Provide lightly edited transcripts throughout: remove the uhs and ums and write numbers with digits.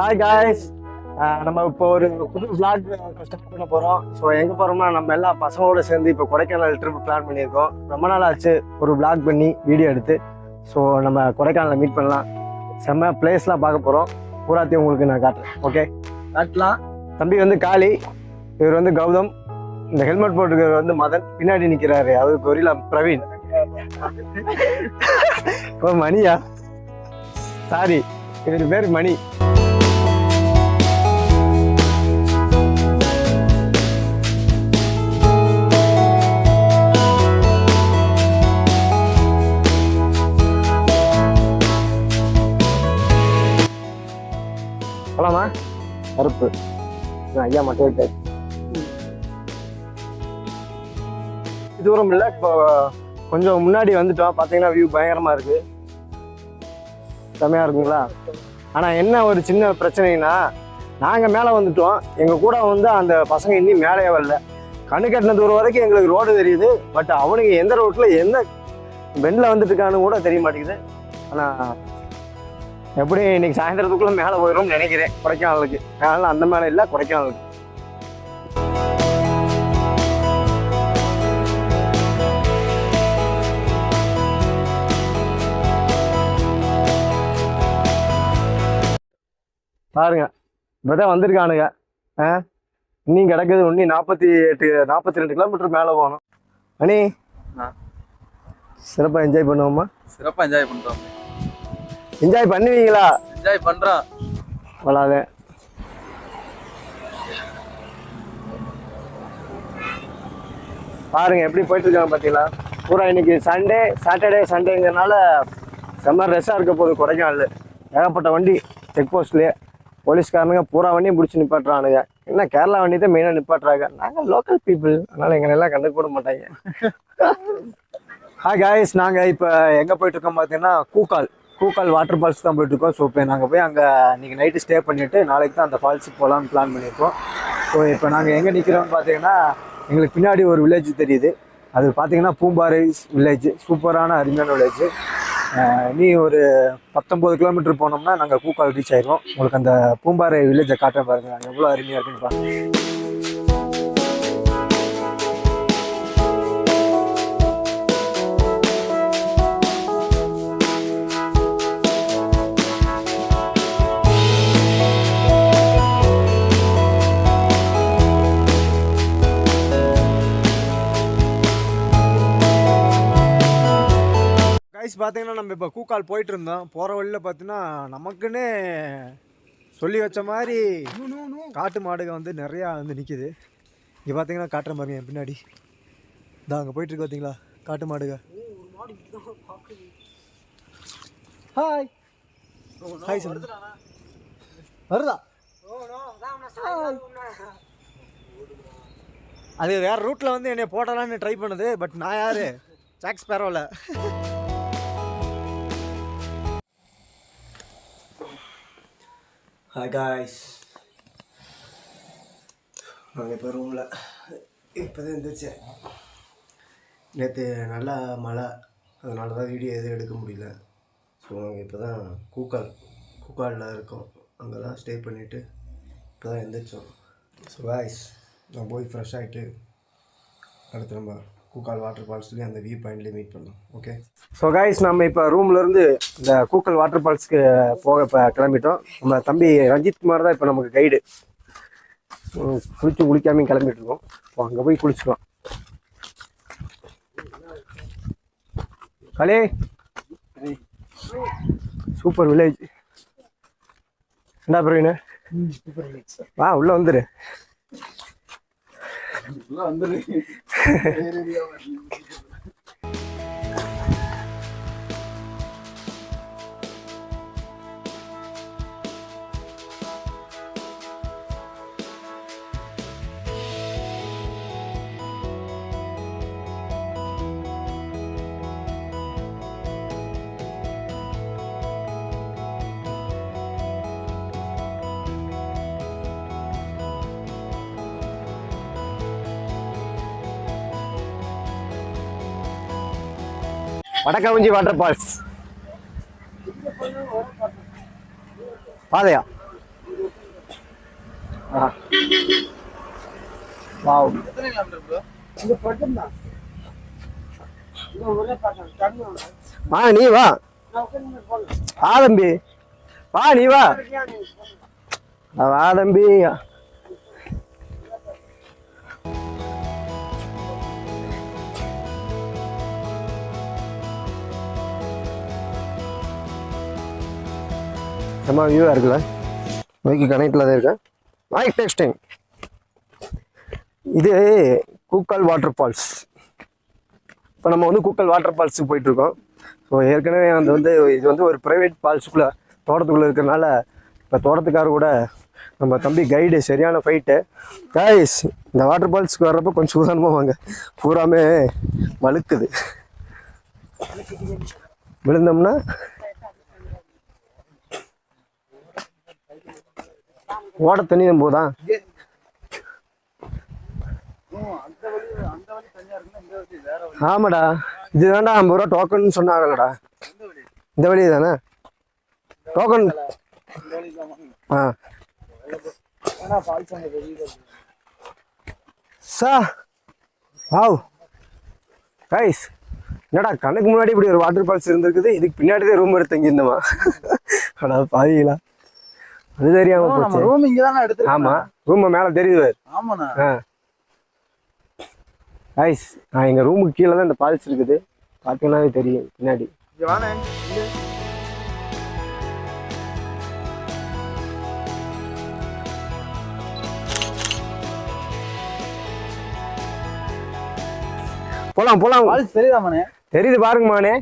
Hi guys, நம்ம இப்போ ஒரு புது vlog ஸ்டார்ட் பண்ண போகிறோம். ஸோ எங்கே போகிறோம்னா நம்ம எல்லா பசங்களோட சேர்ந்து இப்போ கொடைக்கானல் ட்ரிப் பிளான் பண்ணியிருக்கோம். ரொம்ப நாள் ஆச்சு ஒரு vlog பண்ணி வீடியோ எடுத்து. ஸோ நம்ம கொடைக்கானலில் மீட் பண்ணலாம். செம்ம பிளேஸ்லாம் பார்க்க போகிறோம். பூராத்தையும் உங்களுக்கு நான் காட்டுறேன். ஓகே, காட்டலாம். தம்பி வந்து காளி, இவர் வந்து கௌதம், இந்த ஹெல்மெட் போட்டுருக்கிறவர் வந்து மதன், பின்னாடி நிற்கிறாரு அவர் கொரிலா பிரவீன். ஓ மணியா, சாரி இவர் பேர் மணி. போலாமா? கருப்பு ஐயா மட்டும் இருக்காரு. தூரம் இல்லை, இப்போ கொஞ்சம் முன்னாடி வந்துட்டோம். பார்த்தீங்கன்னா வியூ பயங்கரமாக இருக்குது, செம்மையாக இருக்குங்களா? ஆனால் என்ன ஒரு சின்ன பிரச்சனைனா, நாங்கள் மேலே வந்துட்டோம், எங்கள் கூட வந்து அந்த பசங்க இன்னும் மேலேயே வரல. கண்ணு கட்டின தூரம் வரைக்கும் எங்களுக்கு ரோடு தெரியுது. பட் அவனுக்கு எந்த ரோட்டில் என்ன பெண்டில் வந்துட்டு இருக்கான்னு கூட தெரிய மாட்டேங்குது. ஆனால் எப்படி இன்னைக்கு சாயந்தரத்துக்குள்ளே மேலே போயிடும்னு நினைக்கிறேன். கொடைக்கானலுக்கு மேலே, அந்த மேலே இல்லை, கொடைக்கானலுக்கு. பாருங்க, இப்போதான் வந்திருக்கானுங்க. இன்னும் கிடக்குது, இன்னும் 42 கிலோமீட்டர் மேலே போகணும். அனி சிறப்பாக என்ஜாய் பண்ணுவோமா? சிறப்பாக என்ஜாய் பண்ணுறோம். என்ஜாய் பண்ணுவீங்களா? என்ஜாய் பண்ணுறோம். வளாத பாருங்க எப்படி போயிட்டு இருக்காங்க பார்த்தீங்களா? பூரா இன்னைக்கு சாட்டர்டே சண்டேங்கிறதுனால செம்ம ரெஸ்ஸாக இருக்க போகுது கொடைக்கானல். ஏகப்பட்ட வண்டி செக் போஸ்ட்லேயே போலீஸ்காரனுங்க பூரா வண்டியும் பிடிச்சி நிப்பாட்டுறானுங்க. என்ன கேரளா வண்டி தான் மெயினாக நிப்பாட்டுறாங்க. நாங்கள் லோக்கல் பீப்புள், அதனால் எங்களெல்லாம் கண்டுக்க மாட்டாங்க. ஹாய் காய்ஸ், நாங்கள் இப்போ எங்கே போயிட்டுருக்கோம் பார்த்தீங்கன்னா கூக்கால் வாட்டர் ஃபால்ஸ் தான் போயிட்டுருக்கோம். ஸோ இப்போ நாங்கள் போய் அங்கே இன்றைக்கி நைட்டு ஸ்டே பண்ணிவிட்டு நாளைக்கு தான் அந்த ஃபால்ஸுக்கு போகலான்னு பிளான் பண்ணியிருக்கோம். ஸோ இப்போ நாங்கள் எங்கே நிற்கிறோம்னு பார்த்தீங்கன்னா, எங்களுக்கு பின்னாடி ஒரு வில்லேஜ் தெரியுது. அது பார்த்தீங்கன்னா பூம்பாறை வில்லேஜ். சூப்பரான அருமையான வில்லேஜ். நீ ஒரு 19 கிலோமீட்டர் போனோம்னா நாங்கள் கூக்கால் ரீச் ஆயிடுவோம். உங்களுக்கு அந்த பூம்பாறை வில்லேஜை காட்டுறேன் பாருங்க, எவ்வளோ அருமையாக இருக்குன்னு பாருங்க. பார்த்தீங்கன்னா நம்ம இப்போ கூக்கால் போயிட்டு இருந்தோம். போகிற வழியில் பார்த்தீங்கன்னா நமக்குன்னே சொல்லி வச்ச மாதிரி காட்டு மாடுகள் வந்து நிறையா வந்து நிற்கிது. இங்கே பார்த்தீங்கன்னா காட்டுற மாதிரி என் பின்னாடி இதான் அங்கே போயிட்டுருக்கு பார்த்தீங்களா காட்டு மாடுக. ஹாய் ஹாய் சார், வருதா? அது வேற ரூட்டில் வந்து என்னை போட்டலான்னு ட்ரை பண்ணுது. பட் நான் யார், ஜாக் ஸ்பேரோவில். ஹாய் காய்ஸ், நாங்கள் இப்போ ரூமில் இப்போ தான் இருந்துச்சு. நேற்று நல்லா மழை, அதனால தான் வீடியோ எதுவும் எடுக்க முடியல. ஸோ நாங்கள் இப்போ தான் கூக்காலில் இருக்கோம். அங்கே தான் ஸ்டே பண்ணிவிட்டு இப்போ தான் எழுந்திரிச்சோம். ஸோ காய்ஸ், நான் போய் ஃப்ரெஷ் ஆகிட்டு அடுத்து நம்ம கூக்கால் வாட்டர் ஃபால்ஸ்லேயும் அந்த வியூ பாயிண்ட்லேயே மீட் பண்ணலாம். ஓகே. ஸோ காய்ஸ், நம்ம இப்போ ரூம்லேருந்து இந்த கூக்கால் வாட்டர் ஃபால்ஸ்க்கு போக இப்போ கிளம்பிட்டோம். நம்ம தம்பி ரஞ்சித் குமார் தான் இப்போ நமக்கு கைடு. குளிக்காமையும் கிளம்பிட்டு இருக்கோம். இப்போ அங்கே போய் குளிச்சுக்கலாம். கலே, சூப்பர் வில்லேஜ். என்ன பிரவீன், வா உள்ளே வந்துரு. வடக்கவஞ்சி வாட்டர் ஃபால்ஸ் பாதையா? வாவ். எத்தனை கிலோமீட்டர் ப்ரோ? இது பக்கம் தான். இது ஒரே பக்கம். தண்ணி ஒன்று. நீ வா தம்பி, வா நீ வா தம்பி. செம்ம வியூவாக இருக்குல்ல, பைக்கு கனெக்டில் தான் இருக்கேன். Mic testing. இது கூக்கல் வாட்டர் ஃபால்ஸ். இப்போ நம்ம வந்து கூக்கல் வாட்டர் ஃபால்ஸுக்கு போயிட்டுருக்கோம். ஸோ ஏற்கனவே இது வந்து ஒரு ப்ரைவேட் ஃபால்ஸுக்குள்ளே தோட்டத்துக்குள்ளே இருக்கிறனால இப்போ தோட்டத்துக்காரர் கூட நம்ம தம்பி கைடு சரியான ஃபைட்டு. கைஸ், இந்த வாட்டர் ஃபால்ஸுக்கு வர்றப்போ கொஞ்சம் சூதானமாக வாங்க, பூராமே வழுக்குது. விழுந்தோம்னா ஓட தண்ணி போதா. ஆமாடா, இதுதான்டா 50 ரூபா டோக்கன் சொன்னாங்கல்லடா. இந்த வழி தானே டோக்கன். வாவ் கைஸ், என்னடா கண்ணுக்கு முன்னாடி இப்படி ஒரு வாட்டர் ஃபால்ஸ் இருந்திருக்குது, இதுக்கு பின்னாடி தான் ரூம் எடுத்து தங்கியிருந்தோமா? அடா பாவிங்களா, அது தெரியாம போச்சு. ரூம் இங்க தான எடுத்து. ஆமா, ரூம் மேல தெரியுது. ஆமாண்ணா. கைஸ், நான் எங்க ரூமுக்கு கீழே தான் இந்த ஃபால்ஸ் இருக்குது, பார்த்தீங்கன்னாவே தெரியும் பின்னாடி. போலாம் போலாம். தெரியுதாமாண்ணே? தெரியுது, பாருங்க மானே,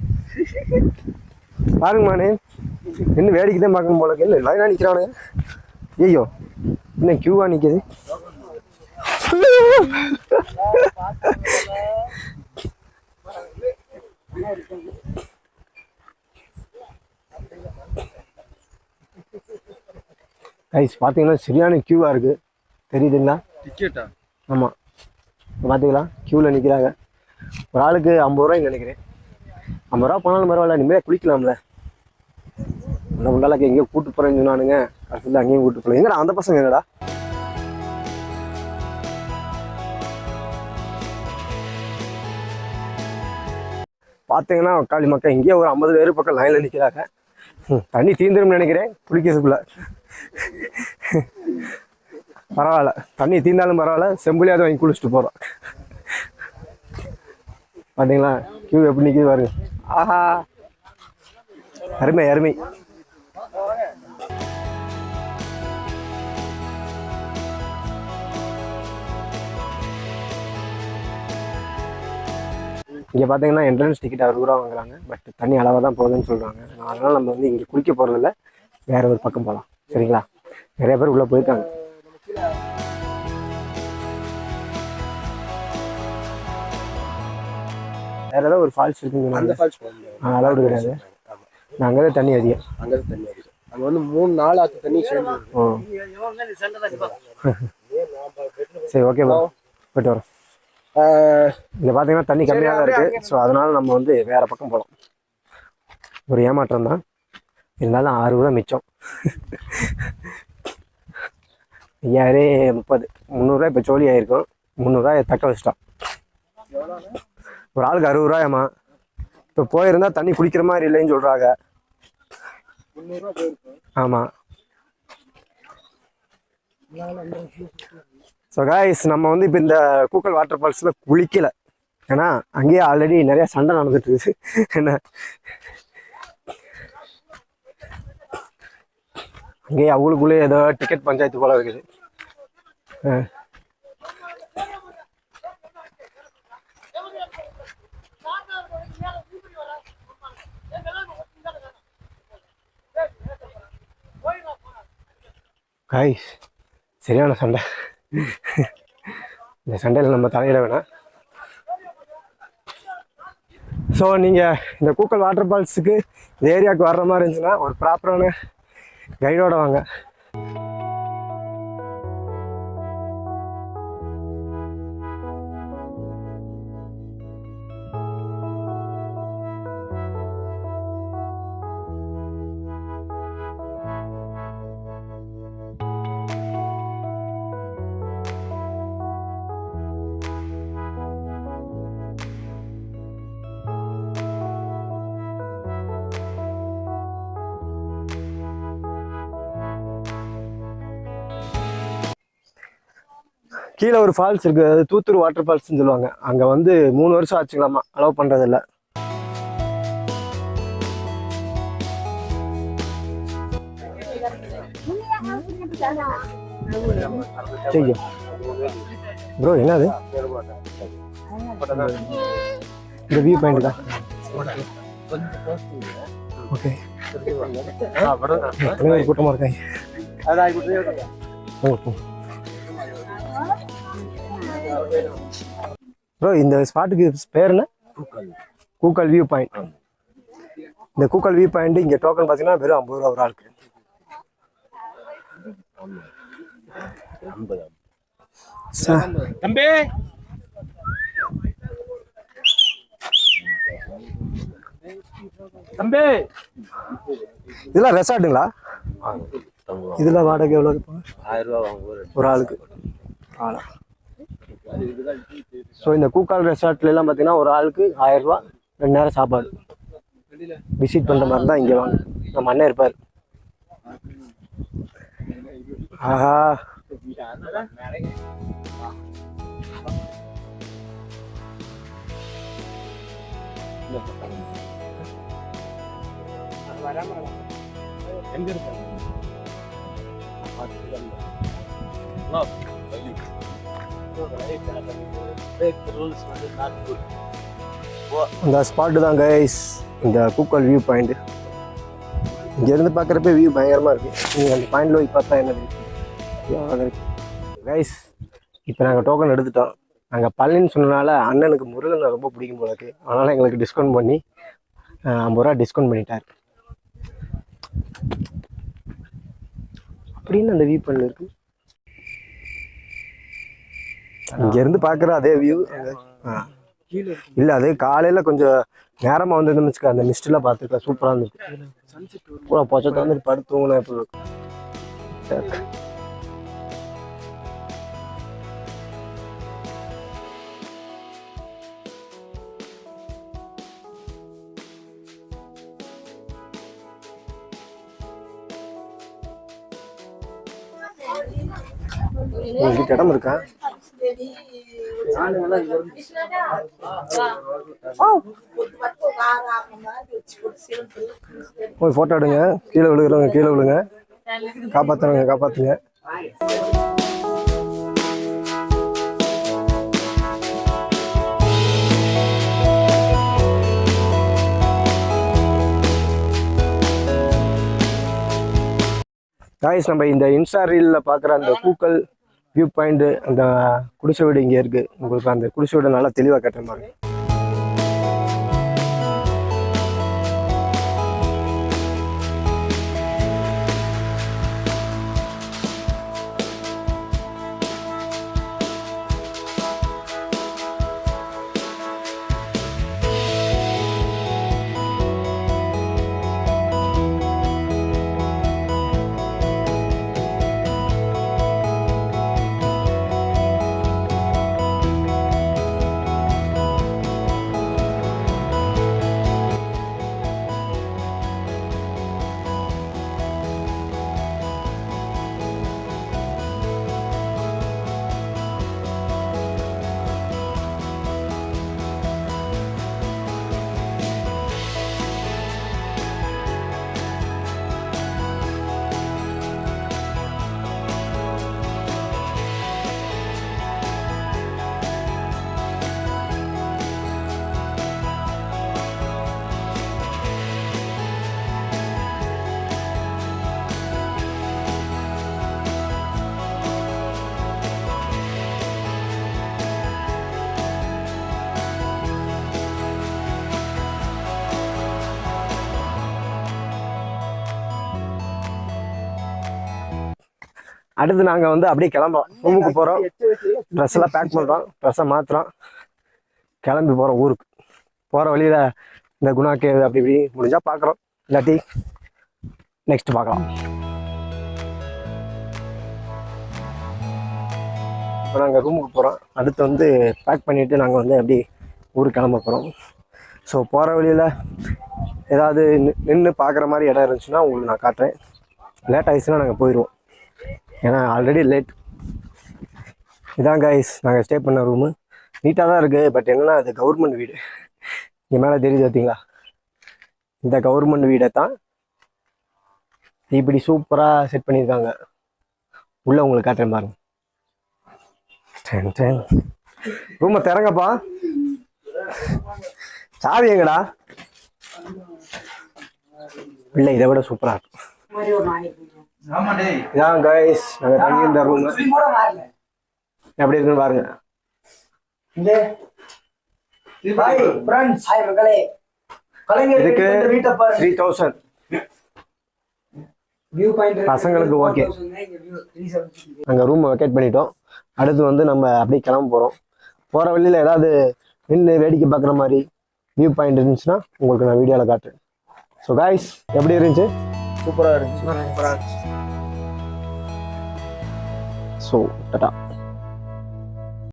பாருங்க மானே. இன்னும் வேடிக்கை தான் பார்க்கணும் போல. இல்லை லைனா நிற்கிறானே. ஐயோ, இன்னும் கியூவா நிற்குது. கைஸ், பார்த்தீங்கன்னா சரியான கியூவாக இருக்குது, தெரியுதுங்களா? டிக்கெட்டா? ஆமாம், பார்த்தீங்களா கியூவில் நிற்கிறாங்க. ஒரு ஆளுக்கு 50 ரூபாய்ன்னு நினைக்கிறேன். 50 ரூபா போனாலும் பரவாயில்ல, நிம்மதியாக குளிக்கலாம்ல. அந்த முண்டாலாக்கு எங்கேயோ கூட்டு போகிறேன்னு சொன்னானுங்க, கடைசியில் அங்கேயும் கூட்டு போகல. எங்கடா அந்த பசங்க, எங்கடா? பார்த்தீங்கன்னா காளி மக்கள் இங்கேயே ஒரு 50 பேர் பக்கம் லைனில் நிற்கிறாங்க. தண்ணி தீந்துரும்னு நினைக்கிறேன் குளிக்கிறதுக்குள்ள. பரவாயில்ல, தண்ணி தீர்ந்தாலும் பரவாயில்ல, செம்பிளியாவது வாங்கி குளிச்சுட்டு போகிறோம். பார்த்தீங்களா கியூ எப்படி நிற்கிது பாருங்க. ஆஹா, அருமை அருமை. இங்கே பார்த்தீங்கன்னா என்ட்ரன்ஸ் டிக்கெட் 60 ரூபா வாங்குறாங்க. பட் தண்ணி அளவாக தான் போகுதுன்னு சொல்கிறாங்க. அதனால் நம்ம வந்து இங்கே குளிக்க போகிறதில்ல, வேறு ஒரு பக்கம் போகலாம். சரிங்களா? நிறைய பேர் உள்ளே போயிருக்காங்க. வேறு ஏதாவது ஒரு ஃபால்ஸ் இருக்குங்க. அந்த ஃபால்ஸ் போக முடியாது, அலவுடு கிடையாது. அங்கே தான் தண்ணி அதிகம். அங்கே தான் தண்ணி அதிகம். அங்கே வந்து 3-4 ஆற்று தண்ணி சேர்ந்து. ஓ சரி, ஓகே ப்ரோ, போய்ட்டு வரோம். இங்கே பார்த்தீங்கன்னா தண்ணி கம்மியாக தான் இருக்குது. ஸோ அதனால் நம்ம வந்து வேறு பக்கம் போகலாம். ஒரு ஏமாற்றம் தான், இருந்தாலும் 6 ரூபா மிச்சம். 5030 300 இப்போ ஜோலி ஆகிருக்கும். 300 தக்க வச்சிட்டோம். ஒரு ஆளுக்கு 60 ரூபாயாம்மா. இப்போ போயிருந்தா தண்ணி குடிக்கிற மாதிரி இல்லைன்னு சொல்கிறாங்க. ஆமாம். ஸோ காய்ஸ், நம்ம வந்து இப்போ இந்த கூக்கல் வாட்டர் ஃபால்ஸில் குளிக்கலை. ஏன்னா அங்கேயே ஆல்ரெடி நிறையா சண்டை நடந்துட்டு இருக்குது. என்ன, அங்கேயே அவங்களுக்குள்ளே ஏதோ டிக்கெட் பஞ்சாயத்து போல இருக்குது. காய்ஸ், சரியான சண்டை. இந்த சண்டையில் நம்ம தலையிட வேணாம். ஸோ நீங்கள் இந்த கூக்கல் வாட்டர் ஃபால்ஸுக்கு இந்த ஏரியாவுக்கு வர்ற மாதிரி இருந்துச்சுன்னா ஒரு ப்ராப்பரான கைடோட வாங்க. கீழே ஒரு ஃபால்ஸ் இருக்குது, அது தூத்தூர் வாட்டர் ஃபால்ஸ்ன்னு சொல்லுவாங்க. அங்கே வந்து 3 வருஷம் ஆச்சுங்களாமா அலோவ் பண்ணுறதில்ல. சரி ப்ரோ, என்னது இந்த வியூ பாயிண்ட் தான். ஓகே, கூட்டமாக இருக்காங்க. ப்ரோ, இந்த ஸ்பாட்டுக்கு பேர் என்ன? Coucal view point. இந்த கூக்கல் வியூ பாயிண்ட் இங்கே டோக்கன் பார்த்தீங்கன்னா வெறும் 50 ரூபா ஒரு ஆளுக்கு. தம்பி தம்பி, இதெல்லாம் ரெசார்ட்டுங்களா? இதெல்லாம் வாடகை எவ்வளோ? 1000 ரூபா ஒரு ஆளுக்கு. ஸோ இந்த கூக்கால் ரெசார்ட்லாம் பார்த்தீங்கன்னா ஒரு ஆளுக்கு 1000 ரூபா, 2 நேரம் சாப்பாடு. விசிட் பண்ணுற மாதிரி தான் இங்கே வாங்க, நம்ம அண்ணன் இருப்பார். ஆஹா, எங்க இருக்காங்க? இந்த ஸ்பாட்டு தான் கைஸ், இந்த கூக்கல் வியூ பாயிண்ட். இங்கேருந்து பார்க்குறப்ப வியூ பயங்கரமாக இருக்குது. நீங்கள் அந்த பாயிண்டில் போய் பார்த்தா என்ன கைஸ். இப்போ நாங்கள் டோக்கன் எடுத்துட்டோம். நாங்கள் பழனின்னு சொன்னனால அண்ணனுக்கு முருகன் ரொம்ப பிடிக்கும் போல இருக்குது. அதனால் எங்களுக்கு டிஸ்கவுண்ட் பண்ணி 50 ரூபா டிஸ்கவுண்ட் பண்ணிட்டார். அப்படின்னு அந்த வியூ பாயிண்ட் இருக்குது. இங்கேருந்து பார்க்குற அதே வியூ இல்லை, அதே காலையில் கொஞ்சம் நேரமாக வந்ததுன்னு வச்சுக்க, அந்த மிஸ்டெலாம் பார்த்துக்கலாம். சூப்பராக இருந்துச்சு. பூரா பொச்சத்தை வந்து படுத்துவங்கன்னா எப்படி இருக்கும். உங்ககிட்ட இடம் இருக்கா? போய் போட்டோ எடுங்க. கீழே விழுகிறவங்க கீழே விழுங்க, காப்பாத்துறவங்க காப்பாத்துங்க. காய்ஸ், நம்ம இந்த இன்ஸ்டா ரீலில் பார்க்குற அந்த கூக்கல் வியூ பாயிண்ட், அந்த குடிசை வீடு இங்கே இருக்குது. உங்களுக்கு அந்த குடிசை வீடு நல்லா தெளிவாக கட்டுற மாதிரி. அடுத்து நாங்கள் வந்து அப்படியே கிளம்புறோம், ரூமுக்கு போகிறோம். ட்ரெஸ் எல்லாம் பேக் பண்ணுறோம், ட்ரெஸ்ஸை மாற்றுறோம், கிளம்பி போகிறோம் ஊருக்கு. போகிற வழியில் இந்த குணா கேவ் அப்படி இப்படி முடிஞ்சால் பார்க்குறோம், இல்லாட்டி நெக்ஸ்ட் பார்க்கலாம். இப்போ நாங்கள் ரூமுக்கு போகிறோம். அடுத்து வந்து பேக் பண்ணிவிட்டு நாங்கள் வந்து அப்படி ஊருக்கு கிளம்ப போகிறோம். ஸோ போகிற வழியில் ஏதாவது நின்று பார்க்குற மாதிரி இடம் இருந்துச்சுன்னா உங்களுக்கு நான் காட்டுறேன். லேட் ஆகிடுச்சுன்னா நாங்கள் போயிடுவோம், ஏன்னா ஆல்ரெடி லேட். இதான் கைஸ் நாங்கள் ஸ்டே பண்ண ரூமு. நீட்டாக தான் இருக்குது. பட் என்னன்னா அது கவர்மெண்ட் வீடு. இங்கே மேலே தெரியுது பார்த்தீங்களா, இந்த கவர்மெண்ட் வீடை தான் இப்படி சூப்பராக செட் பண்ணியிருக்காங்க. உள்ளே உங்களுக்கு காட்டுறேன் பாருங்க. ரூமை திறங்கப்பா. சாவி எங்கடா? இல்லை, இதை விட சூப்பராக இருக்கும். இதான் கைஸ் நாங்கள் தங்கி இந்த ரூம் எப்படி இருக்குன்னு பாருங்க. இதுக்கு 3000 பசங்களுக்கு ஓகே. நாங்கள் ரூம் வெக்கேட் பண்ணிட்டோம். அடுத்து வந்து நம்ம அப்படியே கிளம்ப போகிறோம். போகிற வழியில் ஏதாவது நின்று வேடிக்கை பார்க்குற மாதிரி வியூ பாயிண்ட் இருந்துச்சுன்னா உங்களுக்கு நான் வீடியோவில் காட்டுறேன். ஸோ காய்ஸ் எப்படி இருந்துச்சு? சூப்பராக இருந்துச்சு. ஸோ டாடா.